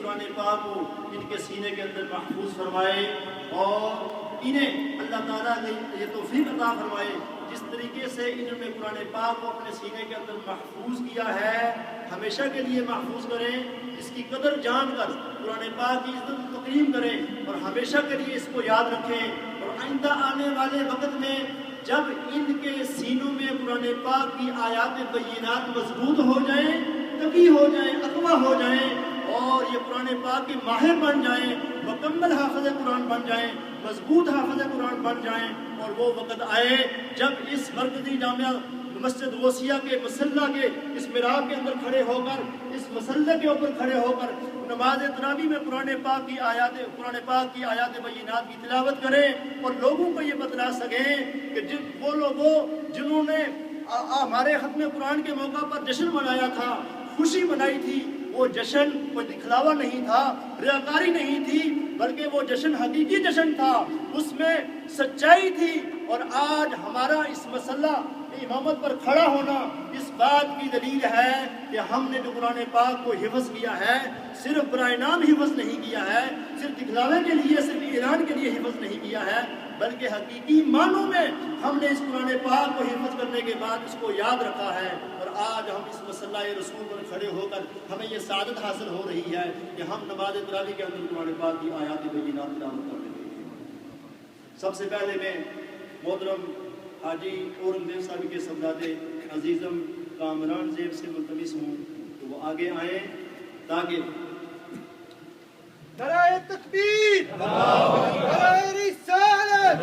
قرآن پاک کو ان کے سینے کے اندر محفوظ فرمائے اور انہیں اللہ تعالیٰ نے یہ توفیق عطا فرمائے جس طریقے سے انہوں نے قرآن پاک کو اپنے سینے کے اندر محفوظ کیا ہے ہمیشہ کے لیے محفوظ کریں، اس کی قدر جان کر قرآن پاک کی عزت و تقریم کریں اور ہمیشہ کے لیے اس کو یاد رکھیں، اور آئندہ آنے والے وقت میں جب ان کے سینوں میں قرآن پاک کی آیات بینات مضبوط ہو جائیں، قوی ہو جائیں، اقویٰ ہو جائیں اور یہ قرآن پاک کے ماہر بن جائیں، مکمل حافظ قرآن بن جائیں، مضبوط حافظ قرآن بن جائیں، اور وہ وقت آئے جب اس مرکزی جامعہ مسجد غوثیہ کے مسلح کے اس محراب کے اندر کھڑے ہو کر، اس مسلح کے اوپر کھڑے ہو کر نماز تراویح میں قرآن پاک کی آیات بینات کی تلاوت کریں اور لوگوں کو یہ بتلا سکیں کہ وہ لوگوں جنہوں نے ہمارے ختم قرآن کے موقع پر جشن منایا تھا، خوشی منائی تھی، وہ جشن کوئی دکھلاوا نہیں تھا، ریاکاری نہیں تھی، بلکہ وہ جشن حقیقی جشن تھا، اس میں سچائی تھی۔ اور آج ہمارا اس مسئلہ امامت پر کھڑا ہونا اس بات کی دلیل ہے کہ ہم نے جو قرآن پاک کو حفظ کیا ہے صرف برائے نام حفظ نہیں کیا ہے، صرف دکھلاوے کے لیے، صرف اعلان کے لیے حفظ نہیں کیا ہے، بلکہ حقیقی معنوں میں ہم نے اس قرآن پاک کو حفظ کرنے کے بعد اس کو یاد رکھا ہے، اور آج ہم اس مسلح رسول پر کھڑے ہو کر ہمیں یہ سعادت حاصل ہو رہی ہے کہ ہم نماز تراویح کے اندر قرآن پاک کی آیات بینات تلاوت کر رہے ہیں۔ سب سے پہلے میں محترم حاجی اورنگزیب صاحب کے صدرات عزیزم کامران زیب سے ملتمس ہوں کہ وہ آگے آئیں تاکہ نعرہ تکبیر، نعرہ رسالت،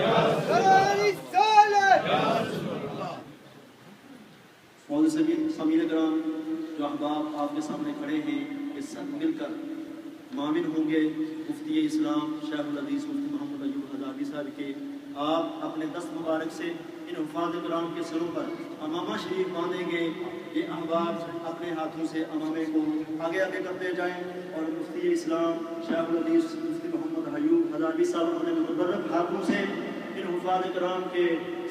نعرہ رسالت۔ معزز سامعین کرام، جو احباب آپ کے سامنے کھڑے ہیں یہ سب مل کر معاون ہوں گے مفتی اسلام شیخ الحدیث مفتی محمد ایوب ہزاروی صاحب کے۔ آپ اپنے دست مبارک سے ان حفاظ کرام کے سروں پر امامہ شریف باندھیں گے۔ یہ احباب اپنے ہاتھوں سے امامے کو آگے آگے کرتے جائیں اور مفتی اسلام شیخ الحدیث مفتی محمد ایوب ہزاروی صاحب اپنے متبرک ہاتھوں سے ان حفاظ کرام کے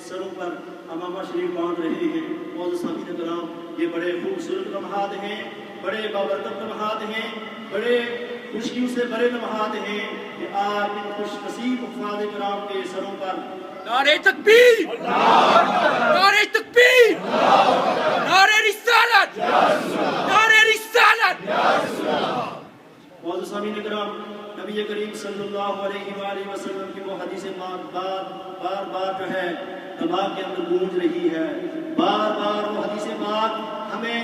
سروں پر امامہ شریف باندھ رہے ہیں۔ معزز سامعین کرام، یہ بڑے خوبصورت لمحات ہیں، بڑے بابرکت لمحات ہیں، بڑے خوشیوں سے بڑے لمحات ہیں کہ آپ ان خوش نصیب حفاظ کرام کے سروں پر نعرہ تکبیر، نعرہ تکبیر، نعرہ رسالت، نعرہ رسالت۔ معزز سامعین کرام، نبی کریم صلی اللہ علیہ وآلہ وسلم کی وہ حدیث بار بار جو ہے دماغ کے اندر گونج رہی ہے، بار بار وہ حدیث پاک ہمیں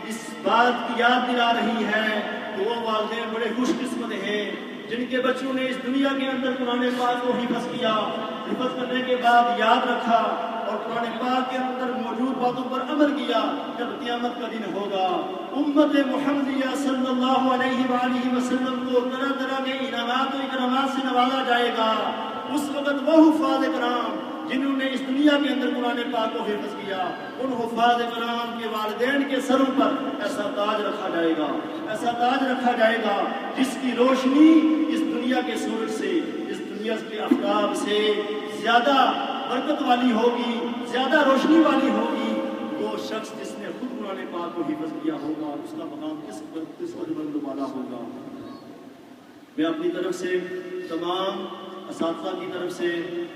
اس بات کی یاد دلا رہی ہے کہ وہ والدین بڑے خوش قسمت ہیں جن کے بچوں نے اس دنیا کے اندر قرآن پاک کو حفظ کیا، حفظ کرنے کے بعد یاد رکھا اور قرآن پاک کے اندر موجود باتوں پر عمل کیا۔ جب قیامت کا دن ہوگا امت محمدیہ صلی اللہ علیہ وآلہ وسلم کو طرح طرح کے انعامات و اکرامات سے نوازا جائے گا، اس وقت وہ حفاظ کرام جنہوں نے اس دنیا کے اندر قرآن پاک کو حفظ کیا، ان حفاظ کرام کے والدین کے سروں پر ایسا تاج رکھا جائے گا، ایسا تاج رکھا جائے گا جس کی روشنی اس دنیا کے سورج سے، اس دنیا کے آفتاب سے زیادہ برکت والی ہوگی، زیادہ روشنی والی ہوگی۔ وہ شخص جس نے خود قرآن پاک کو حفظ کیا ہوگا اس کا مقام کس بلند والا ہوگا۔ میں اپنی طرف سے تمام اساتذہ کی طرف سے،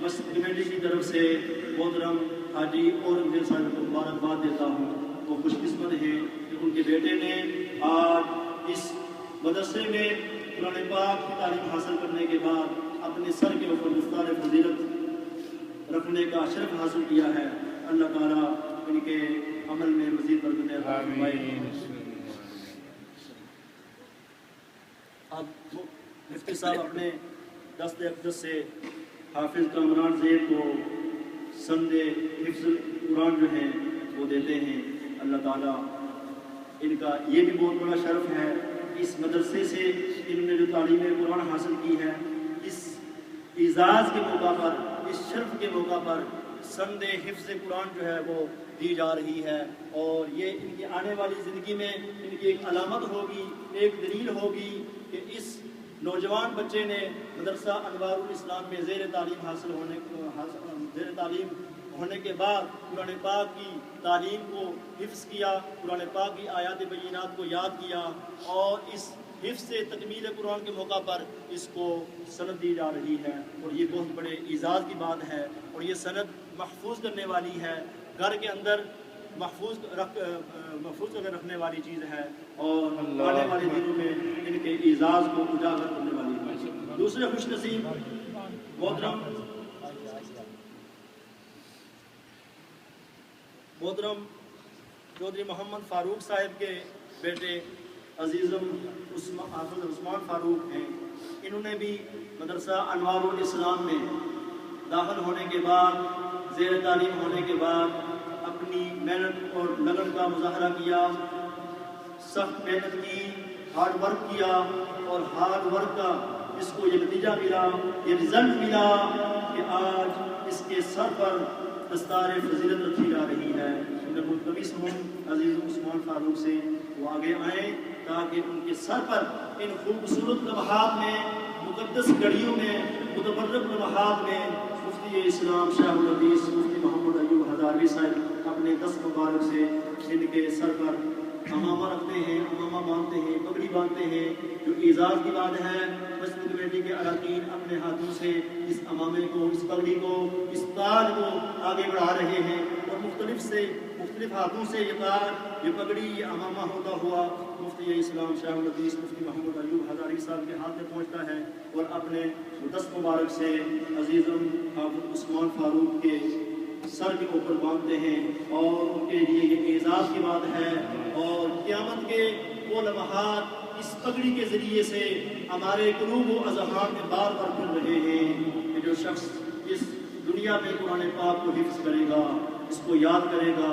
مسجد کمیٹی کی طرف سے محترم حاجی اورنگزیب صاحب کو مبارکباد دیتا ہوں۔ وہ خوش قسمت ہیں کہ ان کے بیٹے نے آج اس مدرسے میں قرآن پاک کی تعلیم حاصل کرنے کے بعد اپنے سر کے اوپر دستار فضیلت رکھنے کا شرف حاصل کیا ہے۔ اللہ تعالیٰ ان کے عمل میں مزید برکت عطا فرمائے۔ اب مفتی صاحب اپنے دست اقدس سے حافظ کامران زیب کو سند حفظ قرآن جو ہیں وہ دیتے ہیں۔ اللہ تعالیٰ ان کا یہ بھی بہت بڑا شرف ہے، اس مدرسے سے انہوں نے جو تعلیم قرآن حاصل کی ہے، اس اعزاز کے موقع پر، اس شرف کے موقع پر سند حفظ قرآن جو ہے وہ دی جا رہی ہے، اور یہ ان کی آنے والی زندگی میں ان کی ایک علامت ہوگی، ایک دلیل ہوگی کہ اس نوجوان بچے نے مدرسہ انوار الاسلام میں زیر تعلیم ہونے کے بعد قرآن پاک کی تعلیم کو حفظ کیا، قرآن پاک کی آیات بینات کو یاد کیا، اور اس حفظ سے تکمیل قرآن کے موقع پر اس کو سند دی جا رہی ہے، اور یہ بہت بڑے اعزاز کی بات ہے، اور یہ سند محفوظ کرنے والی ہے، گھر کے اندر محفوظ کر رکھنے والی چیز ہے، اور آنے والے دنوں میں ان کے اعزاز کو اجاگر کرنے والی ہے۔ دوسرے خوش نصیب محترم چودھری محمد فاروق صاحب کے بیٹے عزیزم حافظ عثمان فاروق ہیں۔ انہوں نے بھی مدرسہ انوار الاسلام میں داخل ہونے کے بعد، زیر تعلیم ہونے کے بعد اپنی محنت اور لگن کا مظاہرہ کیا، سخت محنت کی، ہارڈ ورک کیا، اور ہارڈ ورک کا اس کو یہ نتیجہ ملا، یہ رزلٹ ملا کہ آج اس کے سر پر دستار فضیلت رکھی جا رہی ہے۔ میں ملتمس ہوں عزیز عثمان فاروق سے وہ آگے آئیں تاکہ ان کے سر پر ان خوبصورت لمحات میں، مقدس گھڑیوں میں، متبرک لمحات میں مفتی اسلام شاہ الحدیث مفتی محمد ایوب ہزاروی صاحب اپنے دست مبارک سے ان کے سر پر امامہ رکھتے ہیں، امامہ باندھتے ہیں، پگڑی باندھتے ہیں، جو اعزاز کی بات ہے۔ مسجد کمیٹی کے اراکین اپنے ہاتھوں سے اس امامے کو، اس پگڑی کو، اس تاج کو آگے بڑھا رہے ہیں، اور مختلف ہاتھوں سے یہ تاج، یہ پگڑی، یہ امامہ ہوتا ہوا مفتی اسلام شاہ الحدیث مفتی محمد ایوب ہزاروی صاحب کے ہاتھ میں پہنچتا ہے، اور اپنے دست مبارک سے عزیزم حافظ عثمان فاروق کے سر کے اوپر باندھتے ہیں، اور ان کے لیے یہ اعزاز کی بات ہے، اور قیامت کے وہ لمحات اس پگڑی کے ذریعے سے ہمارے قلوب و اذہان میں بار بار پھر رہے ہیں کہ جو شخص اس دنیا میں قرآن پاک کو حفظ کرے گا، اس کو یاد کرے گا،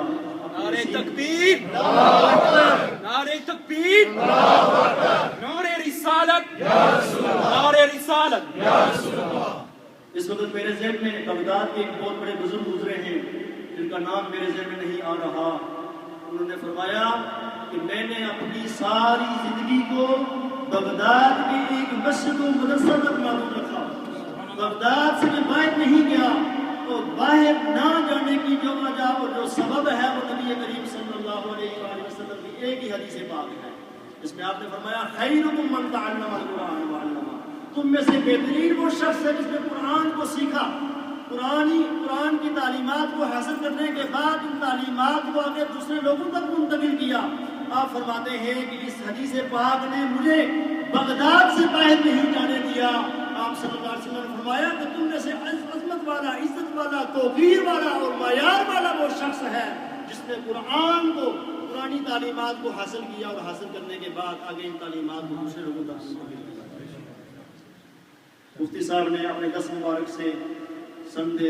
نعرہ تکبیر، نعرہ تکبیر، نعرہ رسالت، نعرہ رسالت۔ اس وقت میرے ذہن میں بغداد کے ایک بہت بڑے بزرگ گزرے ہیں جن کا نام میرے ذہن میں نہیں آ رہا۔ انہوں نے فرمایا کہ میں نے اپنی ساری زندگی کو بغداد کے ایک مسجد و مدرسہ تک معلوم رکھا، بغداد سے میں باہر نہیں گیا، اور باہر نہ جانے کی جو وجہ اور جو سبب ہے وہ نبی کریم صلی اللہ علیہ وآلہ وسلم کی ایک ہی حدیث پاک ہے، جس میں آپ نے فرمایا خیرکم من تعلم القرآن وعلمہ، تم میں سے بہترین وہ شخص ہے جس نے قرآن کو سیکھا، قرآن کی تعلیمات کو حاصل کرنے کے بعد ان تعلیمات کو آگے دوسرے لوگوں تک منتقل کیا۔ آپ فرماتے ہیں کہ اس حدیث پاک نے مجھے بغداد سے باہر نہیں جانے دیا۔ آپ صلی اللہ علیہ وسلم نے فرمایا کہ تم میں سے عظمت والا، عزت والا، توقیر والا اور معیار والا وہ شخص ہے جس نے قرآن کو، قرآنی تعلیمات کو حاصل کیا، اور حاصل کرنے کے بعد آگے ان تعلیمات کو دوسرے لوگوں تک منتقل کیا۔ مفتی صاحب نے اپنے دست مبارک سے سند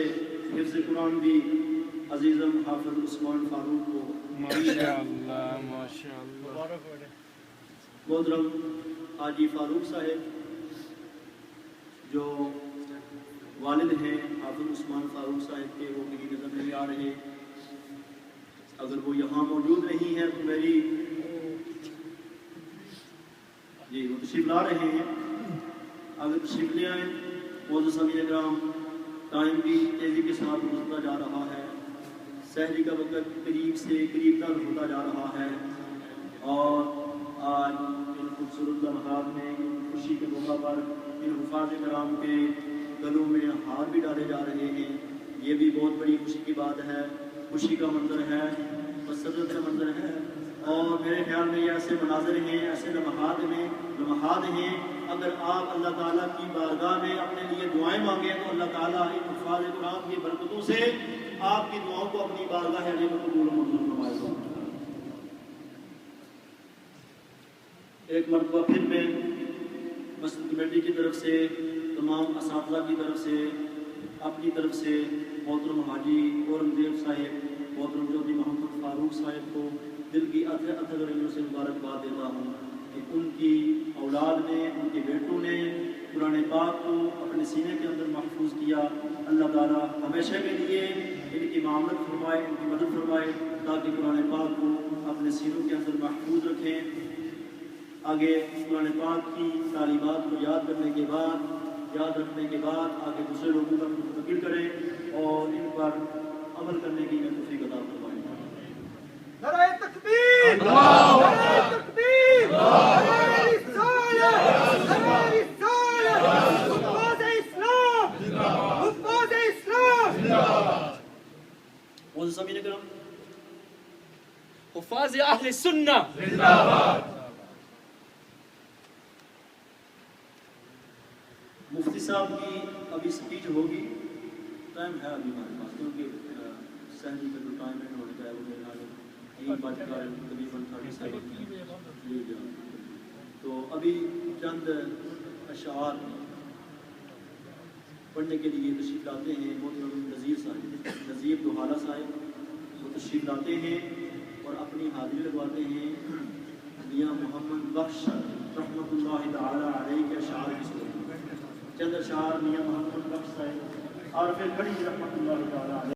حفظ قرآن بھی عزیزم حافظ عثمان فاروق کو ماشاءاللہ ماشاءاللہ۔ محترم حاجی فاروق صاحب جو والد ہیں حافظ عثمان فاروق صاحب کے، وہ کہیں نظر نہیں آ رہے، اگر وہ یہاں موجود نہیں ہے تو میری جی وہ تشریف لا رہے ہیں، اگر تشریف لے آئیں۔ موضوع سمیع کرام، ٹائم بھی تیزی کے ساتھ گزرتا جا رہا ہے، سحری کا وقت قریب سے قریب تر ہوتا جا رہا ہے، اور آج ان خوبصورت لمحات میں، ان خوشی کے موقع پر ان حفاظ کرام کے گلوں میں ہار بھی ڈالے جا رہے ہیں، یہ بھی بہت بڑی خوشی کی بات ہے، خوشی کا منظر ہے، مسرت کا منظر ہے، اور میرے خیال میں یہ ایسے مناظر ہیں، ایسے لمحات ہیں، اگر آپ اللہ تعالیٰ کی بارگاہ میں اپنے لیے دعائیں مانگیں تو اللہ تعالیٰ ان حفاظ قرآن کی برکتوں سے آپ کی دعاؤں کو اپنی بارگاہ میں قبول و منظور فرمائے گا۔ ایک مرتبہ پھر میں مسجد کمیٹی کی طرف سے، تمام اساتذہ کی طرف سے، اپنی طرف سے محترم حاجی اورنگزیب صاحب، محترم چودھری محمد فاروق صاحب کو دل کی اتھے گہرائیوں سے مبارکباد دیتا ہوں کہ ان کی اولاد نے، ان کے بیٹوں نے قرآن پاک کو اپنے سینے کے اندر محفوظ کیا۔ اللہ تعالیٰ ہمیشہ کے لیے ان کی معاملت فرمائے، ان کی مدد فرمائے، تاکہ قرآن پاک کو اپنے سینوں کے اندر محفوظ رکھیں، آگے قرآن پاک کی تعلیمات کو یاد رکھنے کے بعد آگے دوسرے لوگوں تک منتقل کریں، اور ان پر عمل کرنے کی انہیں توفیق عطا فرمائے۔ نعرہ تکبیر، نعرہ تکبیر، نعرہ رسالت، نعرہ رسالت، حفاظ اسلام، حفاظ اسلام۔ معزز سامعین کرام، حفاظ اہل سنہ مفتی صاحب کی ابھی اسپیچ ہوگی، ٹائم ہے ابھی ہمارے پاس، کیونکہ سہری کا جو ٹائم ہے ہوتا ہے وہ میرے خیال میں 1 بج کر تقریباً 37 تو ابھی چند اشعار پڑھنے کے لیے تشریف لاتے ہیں محترم نذیر صاحب، نذیر دوحالہ صاحب، وہ تشریف لاتے ہیں اور اپنی حاضری لگواتے ہیں میاں محمد بخش رحمۃ اللہ تعالی علیہ کے اشعار کی صورت میں۔ چند اشعار میاں محمد بخش صاحب عارف کھڑی رحمۃ اللہ تعالی علیہ